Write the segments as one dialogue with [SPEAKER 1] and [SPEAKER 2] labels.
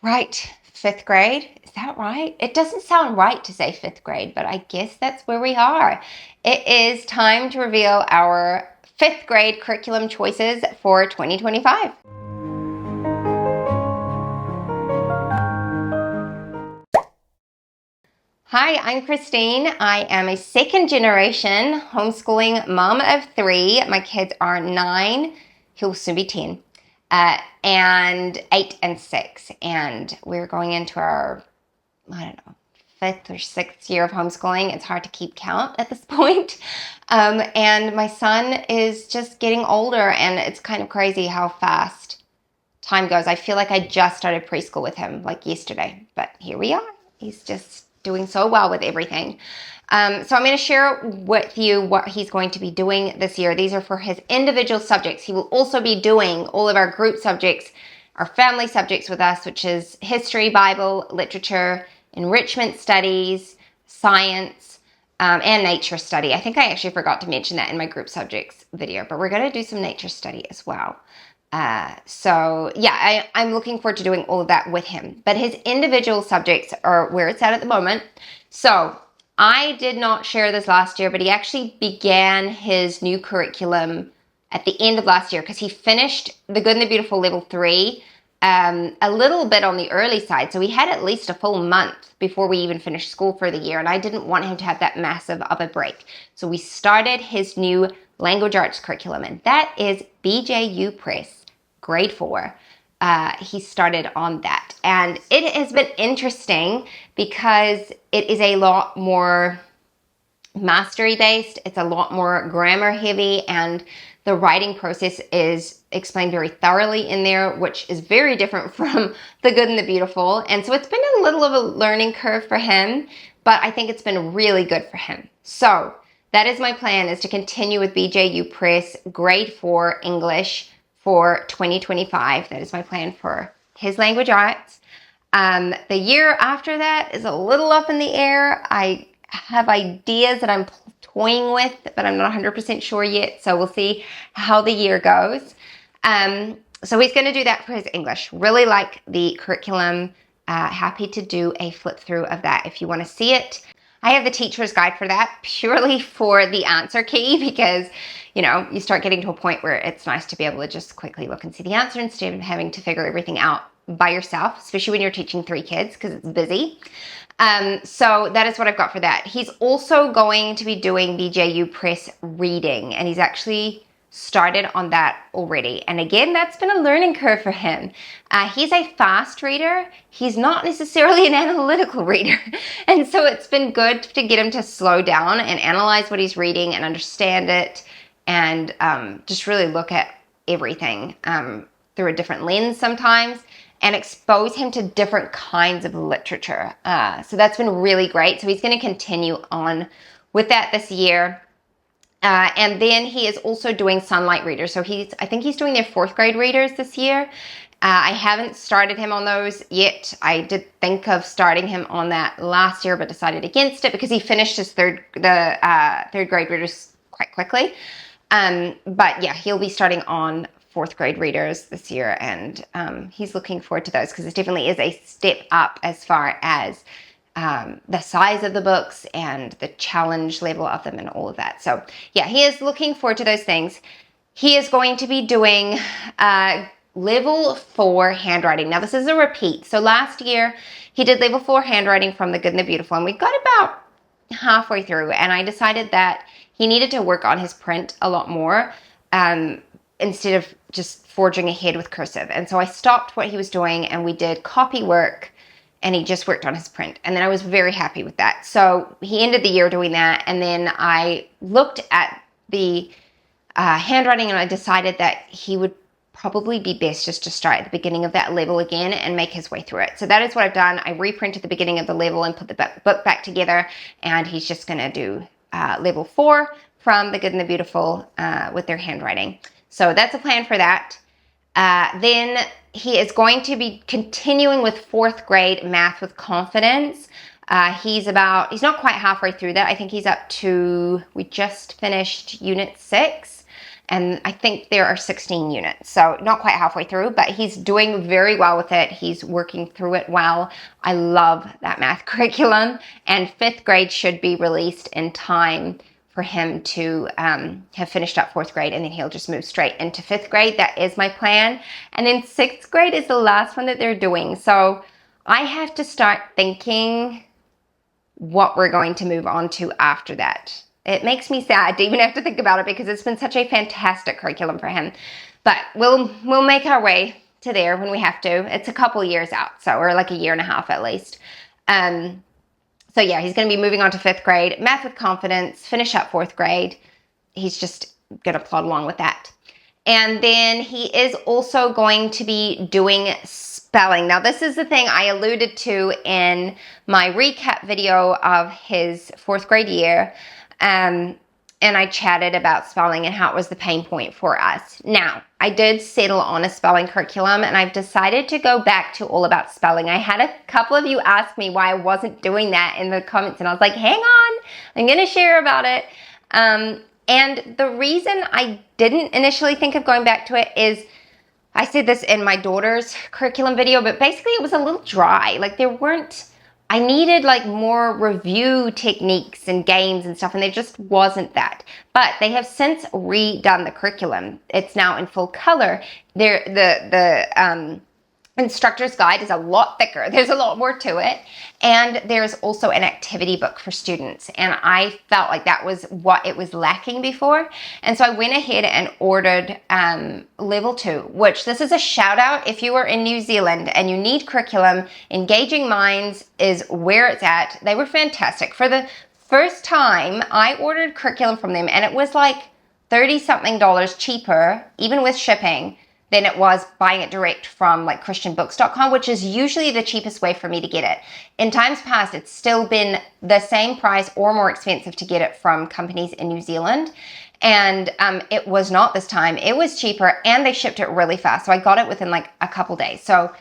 [SPEAKER 1] Right, fifth grade. Is that right? It doesn't sound right to say fifth grade, but I guess that's where we are. It is time to reveal our fifth grade curriculum choices for 2025. Hi, I'm Christine. I am a second generation homeschooling mom of 3. My kids are 9, he'll soon be 10, and 8 and 6. And we're going into our, I don't know, 5th or 6th year of homeschooling. It's hard to keep count at this point. And my son is just getting older, and it's kind of crazy how fast time goes. I feel like I just started preschool with him like yesterday, but here we are. He's just doing so well with everything. So I'm going to share with you what he's going to be doing this year. These are for his individual subjects. He will also be doing all of our group subjects, our family subjects with us, which is history, Bible, literature, enrichment studies, science, and nature study. I think I actually forgot to mention that in my group subjects video, but we're going to do some nature study as well. So yeah, I'm looking forward to doing all of that with him. But his individual subjects are where it's at the moment. So I did not share this last year, but he actually began his new curriculum at the end of last year because he finished The Good and the Beautiful Level 3 a little bit on the early side. So he had at least a full month before we even finished school for the year, and I didn't want him to have that massive of a break. So we started his new language arts curriculum, and that is BJU Press, grade 4. He started on that, and it has been interesting because it is a lot more mastery based. It's a lot more grammar heavy, and the writing process is explained very thoroughly in there, which is very different from The Good and the Beautiful. And so it's been a little of a learning curve for him, but I think it's been really good for him. So that is my plan, is to continue with BJU Press grade 4 English for 2025. That is my plan for his language arts. The year after that is a little up in the air. I have ideas that I'm toying with, but I'm not 100% sure yet. So we'll see how the year goes. So he's going to do that for his English. Really like the curriculum. Happy to do a flip through of that if you want to see it. I have the teacher's guide for that, purely for the answer key, because you start getting to a point where it's nice to be able to just quickly look and see the answer instead of having to figure everything out by yourself, especially when you're teaching 3 kids because it's busy. So that is what I've got for that. He's also going to be doing BJU Press reading, and he's actually started on that already. And again, that's been a learning curve for him. He's a fast reader. He's not necessarily an analytical reader. And so it's been good to get him to slow down and analyze what he's reading and understand it, and just really look at everything through a different lens sometimes, and expose him to different kinds of literature. So that's been really great. So he's going to continue on with that this year. And then he is also doing Sunlight readers. So I think he's doing their 4th grade readers this year. I haven't started him on those yet. I did think of starting him on that last year, but decided against it because he finished his third grade readers quite quickly. But yeah, he'll be starting on 4th grade readers this year, and he's looking forward to those because it definitely is a step up as far as the size of the books and the challenge level of them and all of that. So yeah, he is looking forward to those things. He is going to be doing level 4 handwriting. Now this is a repeat. So last year he did level 4 handwriting from The Good and the Beautiful, and we got about halfway through, and I decided that he needed to work on his print a lot more instead of just forging ahead with cursive. And so I stopped what he was doing, and we did copy work, and he just worked on his print. And then I was very happy with that. So he ended the year doing that, and then I looked at the handwriting, and I decided that he would probably be best just to start at the beginning of that level again and make his way through it. So that is what I've done. I reprinted the beginning of the level and put the book back together, and he's just going to do level 4 from The Good and the Beautiful with their handwriting. So that's a plan for that. Then he is going to be continuing with 4th grade math with confidence. He's not quite halfway through that. I think he's up to, we just finished unit 6. And I think there are 16 units, so not quite halfway through, but he's doing very well with it. He's working through it well. I love that math curriculum, and 5th grade should be released in time for him to have finished up 4th grade, and then he'll just move straight into 5th grade. That is my plan. And then 6th grade is the last one that they're doing. So I have to start thinking what we're going to move on to after that. It makes me sad to even have to think about it because it's been such a fantastic curriculum for him. But we'll make our way to there when we have to. It's a couple years out, so or like a year and a half at least. So yeah, he's going to be moving on to 5th grade, math with confidence, finish up 4th grade. He's just going to plod along with that. And then he is also going to be doing spelling. Now, this is the thing I alluded to in my recap video of his 4th grade year. And I chatted about spelling and how it was the pain point for us. Now, I did settle on a spelling curriculum, and I've decided to go back to all about spelling. I had a couple of you ask me why I wasn't doing that in the comments, and I was like, hang on, I'm going to share about it. And the reason I didn't initially think of going back to it is, I said this in my daughter's curriculum video, but basically it was a little dry. Like I needed like more review techniques and games and stuff, and there just wasn't that. But they have since redone the curriculum. It's now in full color. The instructor's guide is a lot thicker. There's a lot more to it. And there's also an activity book for students. And I felt like that was what it was lacking before. And so I went ahead and ordered level 2, which this is a shout out if you are in New Zealand and you need curriculum. Engaging Minds is where it's at. They were fantastic. For the first time, I ordered curriculum from them, and it was like $30-something cheaper, even with shipping, than it was buying it direct from like christianbooks.com, which is usually the cheapest way for me to get it. In times past, it's still been the same price or more expensive to get it from companies in New Zealand. And it was not this time. It was cheaper, and they shipped it really fast. So I got it within like a couple days. So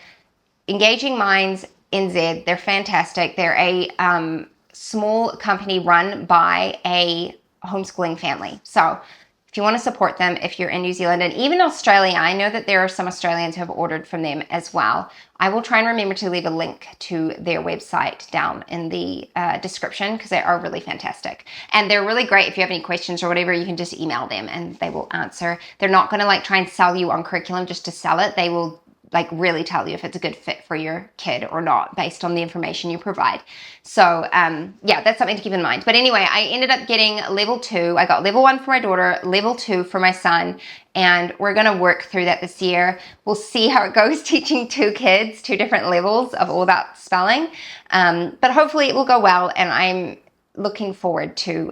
[SPEAKER 1] Engaging Minds NZ, they're fantastic. They're a small company run by a homeschooling family. So if you want to support them, if you're in New Zealand and even Australia, I know that there are some Australians who have ordered from them as well. I will try and remember to leave a link to their website down in the description because they are really fantastic. And they're really great. If you have any questions or whatever, you can just email them and they will answer. They're not going to like try and sell you on curriculum just to sell it. They will like really tell you if it's a good fit for your kid or not based on the information you provide. So yeah, that's something to keep in mind. But anyway, I ended up getting level 2. I got level 1 for my daughter, level 2 for my son, and we're going to work through that this year. We'll see how it goes teaching 2 kids, 2 different levels of all about spelling. But hopefully it will go well, and I'm looking forward to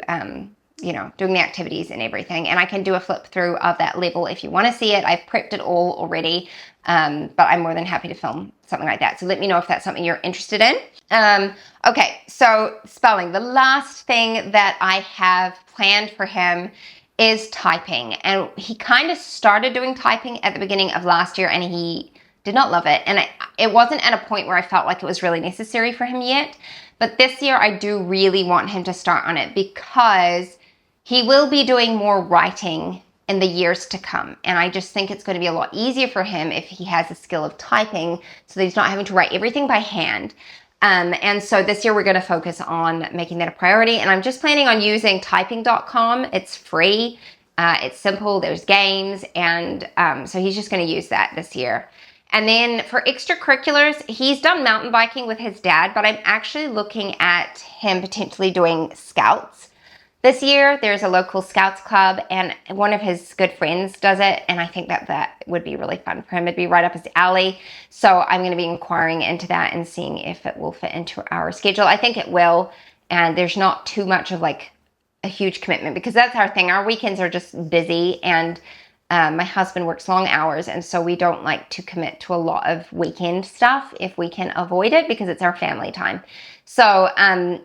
[SPEAKER 1] doing the activities and everything. And I can do a flip through of that level if you want to see it. I've prepped it all already. But I'm more than happy to film something like that. So let me know if that's something you're interested in. Okay, so spelling. The last thing that I have planned for him is typing. And he kind of started doing typing at the beginning of last year, and he did not love it. And it wasn't at a point where I felt like it was really necessary for him yet. But this year I do really want him to start on it because he will be doing more writing in the years to come. And I just think it's going to be a lot easier for him if he has the skill of typing so that he's not having to write everything by hand. And so this year we're going to focus on making that a priority. And I'm just planning on using typing.com. It's free. It's simple. There's games. And so he's just going to use that this year. And then for extracurriculars, he's done mountain biking with his dad, but I'm actually looking at him potentially doing scouts. This year, there's a local Scouts club, and one of his good friends does it, and I think that would be really fun for him. It'd be right up his alley, so I'm going to be inquiring into that and seeing if it will fit into our schedule. I think it will, and there's not too much of like a huge commitment because that's our thing. Our weekends are just busy, and my husband works long hours, and so we don't like to commit to a lot of weekend stuff if we can avoid it because it's our family time. So,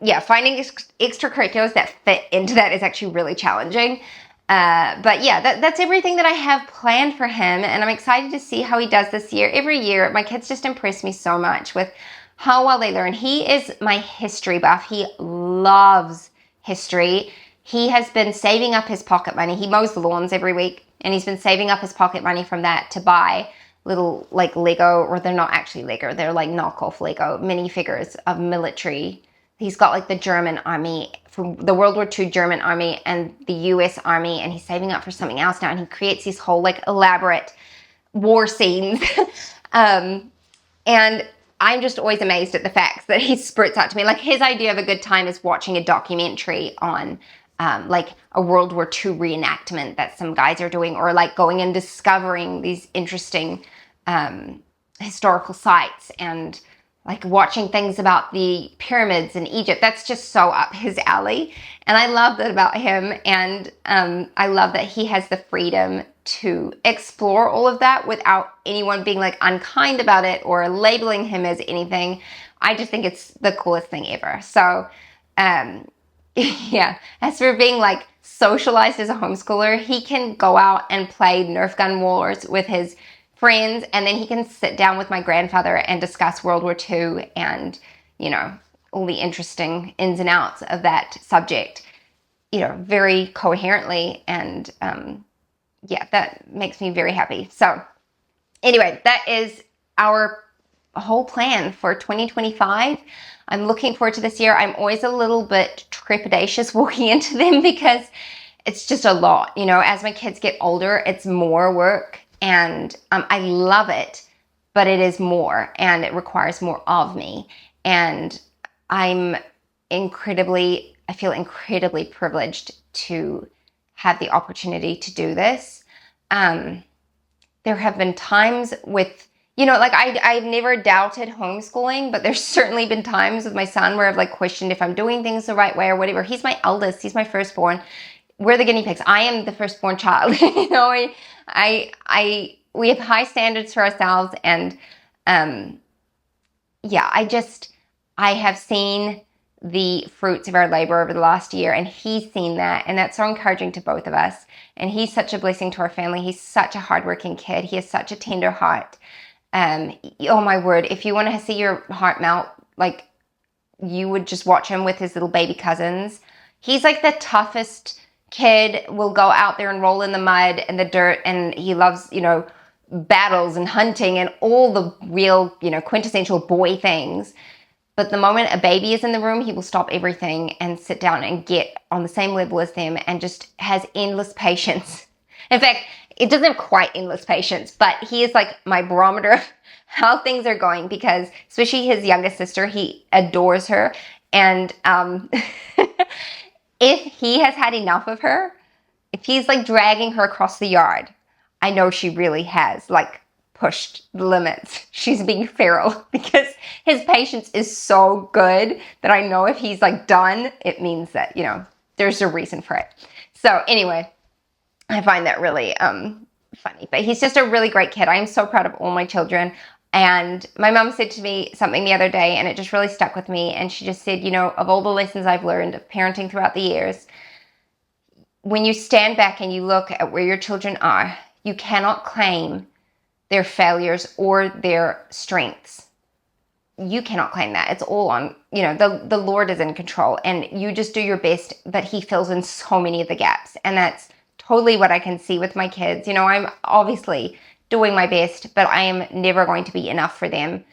[SPEAKER 1] yeah, finding extracurriculars that fit into that is actually really challenging. But yeah, that's everything that I have planned for him, and I'm excited to see how he does this year. Every year, my kids just impress me so much with how well they learn. He is my history buff. He loves history. He has been saving up his pocket money. He mows the lawns every week. And he's been saving up his pocket money from that to buy little like Lego, or they're not actually Lego, they're like knockoff Lego minifigures of military. He's got like the German army, from the World War II German army and the US army, and he's saving up for something else now, and he creates these whole like elaborate war scenes. And I'm just always amazed at the facts that he spurts out to me. Like, his idea of a good time is watching a documentary on like a World War II reenactment that some guys are doing, or like going and discovering these interesting historical sites, and like watching things about the pyramids in Egypt. That's just so up his alley. And I love that about him. And I love that he has the freedom to explore all of that without anyone being like unkind about it or labeling him as anything. I just think it's the coolest thing ever. So, yeah, as for being like socialized as a homeschooler, he can go out and play Nerf gun wars with his friends, and then he can sit down with my grandfather and discuss World War II and, you know, all the interesting ins and outs of that subject, you know, very coherently. And yeah, that makes me very happy. So anyway, that is our whole plan for 2025. I'm looking forward to this year. I'm always a little bit trepidatious walking into them because it's just a lot. You know, as my kids get older, it's more work. And I love it, but it is more, and it requires more of me. And I feel incredibly privileged to have the opportunity to do this. There have been times with, you know, like I've never doubted homeschooling, but there's certainly been times with my son where I've like questioned if I'm doing things the right way or whatever. He's my eldest. He's my firstborn. We're the guinea pigs. I am the firstborn child. You know, we have high standards for ourselves, and yeah, I have seen the fruits of our labor over the last year, and he's seen that, and that's so encouraging to both of us. And he's such a blessing to our family. He's such a hardworking kid. He has such a tender heart. Oh my word, if you want to see your heart melt, like, you would just watch him with his little baby cousins. He's like the toughest kid, will go out there and roll in the mud and the dirt, and he loves, you know, battles and hunting and all the real, you know, quintessential boy things. But the moment a baby is in the room, he will stop everything and sit down and get on the same level as them, and just has endless patience. In fact, it doesn't have quite endless patience, but he is like my barometer of how things are going, because especially his youngest sister, he adores her. And if he has had enough of her, if he's like dragging her across the yard, I know she really has like pushed the limits. She's being feral, because his patience is so good that I know if he's like done, it means that, you know, there's a reason for it. So anyway, I find that really funny. But he's just a really great kid. I am so proud of all my children. And my mom said to me something the other day, and it just really stuck with me. And she just said, you know, of all the lessons I've learned of parenting throughout the years, when you stand back and you look at where your children are, you cannot claim their failures or their strengths. You cannot claim that. It's all on, you know, the Lord is in control, and you just do your best, but he fills in so many of the gaps. And that's totally what I can see with my kids. You know, I'm obviously doing my best, but I am never going to be enough for them.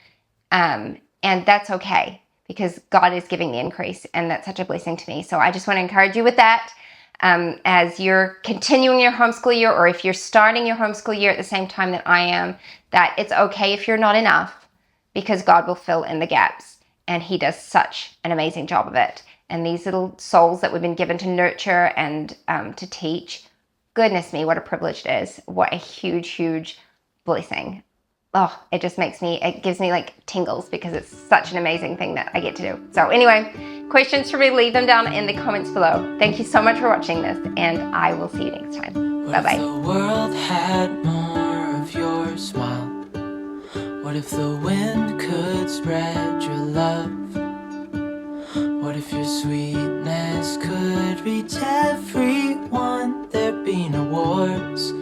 [SPEAKER 1] And that's okay, because God is giving the increase, and that's such a blessing to me. So I just want to encourage you with that. As you're continuing your homeschool year, or if you're starting your homeschool year at the same time that I am, that it's okay if you're not enough, because God will fill in the gaps, and he does such an amazing job of it. And these little souls that we've been given to nurture and to teach, goodness me, what a privilege it is. What a huge, huge blessing. Oh, it just it gives me like tingles, because it's such an amazing thing that I get to do. So anyway, questions for me, leave them down in the comments below. Thank you so much for watching this, and I will see you next time. Bye-bye.
[SPEAKER 2] What if the world had more of your smile? What if the wind could spread your love? What if your sweetness could reach everyone? There'd be no wars,